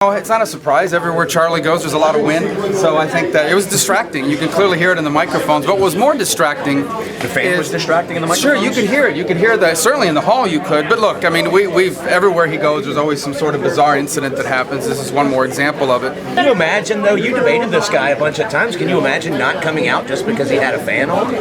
Oh, it's not a surprise. Everywhere Charlie goes, there's a lot of wind. So I think that it was distracting. You can clearly hear it in the microphones. But what was more distracting, the fan was distracting in the microphones? Sure, you could hear it. You could hear that. Certainly in the hall you could. But look, I mean, we've everywhere he goes, there's always some sort of bizarre incident that happens. This is one more example of it. Can you imagine, though? You debated this guy a bunch of times. Can you imagine not coming out just because he had a fan on?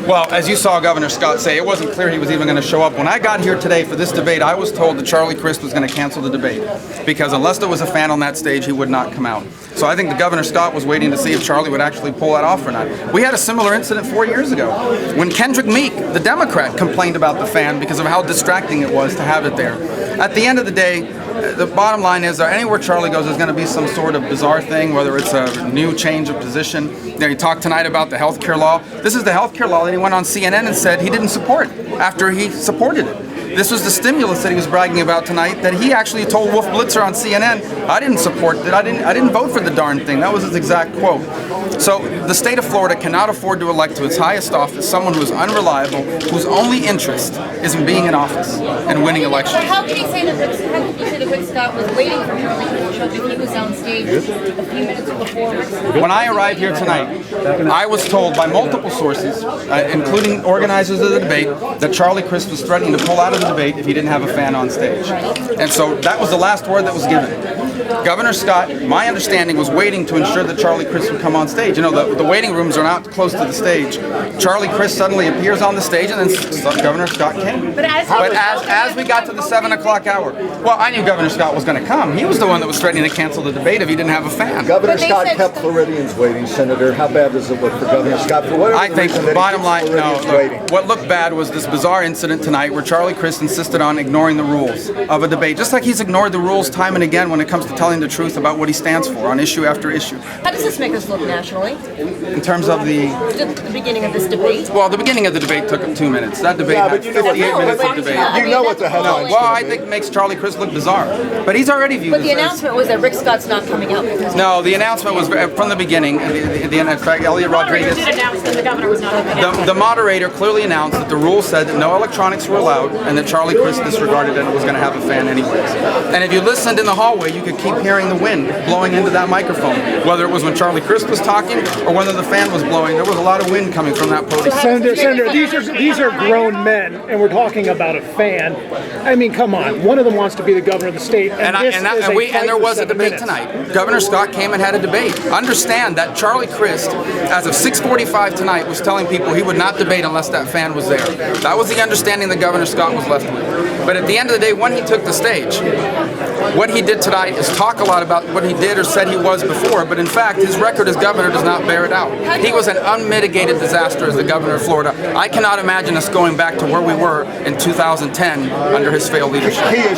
Well, as you saw Governor Scott say, it wasn't clear he was even going to show up. When I got here today for this debate, I was told that Charlie Crist was going to cancel the debate because unless there was a fan on that stage, he would not come out. So I think the Governor Scott was waiting to see if Charlie would actually pull that off or not. We had a similar incident 4 years ago when Kendrick Meek, the Democrat, complained about the fan because of how distracting it was to have it there. At the end of the day, the bottom line is anywhere Charlie goes, there's going to be some sort of bizarre thing, whether it's a new change of position. You know, he talked tonight about the health care law. This is the health care law that he went on CNN and said he didn't support after he supported it. This was the stimulus that he was bragging about tonight that he actually told Wolf Blitzer on CNN, I didn't support it, I didn't vote for the darn thing. That was his exact quote. So the state of Florida cannot afford to elect to its highest office someone who's unreliable, whose only interest is in being in office and winning elections. But how can you say that Rick Scott was waiting for Charlie Crist to show up if he was on stage a few minutes before Rick Scott? When I arrived here tonight, I was told by multiple sources, including organizers of the debate, that Charlie Crist was threatening to pull out of the debate if he didn't have a fan on stage. And so that was the last word that was given. Governor Scott, my understanding, was waiting to ensure that Charlie Crist would come on stage. You know, the waiting rooms are not close to the stage. Charlie Crist suddenly appears on the stage, and then Governor Scott came. But as we got to the 7 o'clock hour, well, I knew Governor Scott was going to come. He was the one that was threatening to cancel the debate if he didn't have a fan. Governor Scott kept Floridians waiting, Senator. How bad does it look for Governor Scott? For whatever I think the bottom line, what looked bad was this bizarre incident tonight where Charlie Crist insisted on ignoring the rules of a debate, just like he's ignored the rules time and again when it comes to telling the truth about what he stands for on issue after issue. How does this make us look nationally? In terms of the beginning of this debate? Well, the beginning of the debate took him 2 minutes. That debate had 58 minutes of debate. You know what the headline is. Well, I think it makes Charlie Crist look bizarre. But he's already viewed. But the announcement was that Rick Scott's not coming out. No, the announcement was from the beginning. In fact, Elliot Rodriguez. The moderator did announce that the governor was not coming out. The moderator clearly announced that the rules said that no electronics were allowed and that Charlie Crist disregarded it and was going to have a fan anyways. And if you listened in the hallway, you could keep hearing the wind blowing into that microphone. Whether it was when Charlie Crist was talking or whether the fan was blowing, there was a lot of wind coming from that podium. Senator, these are grown men, and we're talking about a fan. I mean, come on. One of them wants to be the governor of the state, and there was a debate tonight. Governor Scott came and had a debate. Understand that Charlie Crist, as of 6:45 tonight, was telling people he would not debate unless that fan was there. That was the understanding that Governor Scott was left with. But at the end of the day, when he took the stage, what he did tonight is talk a lot about what he did or said he was before, but in fact, his record as governor does not bear it out. He was an unmitigated disaster as the governor of Florida. I cannot imagine us going back to where we were in 2010 under his failed leadership.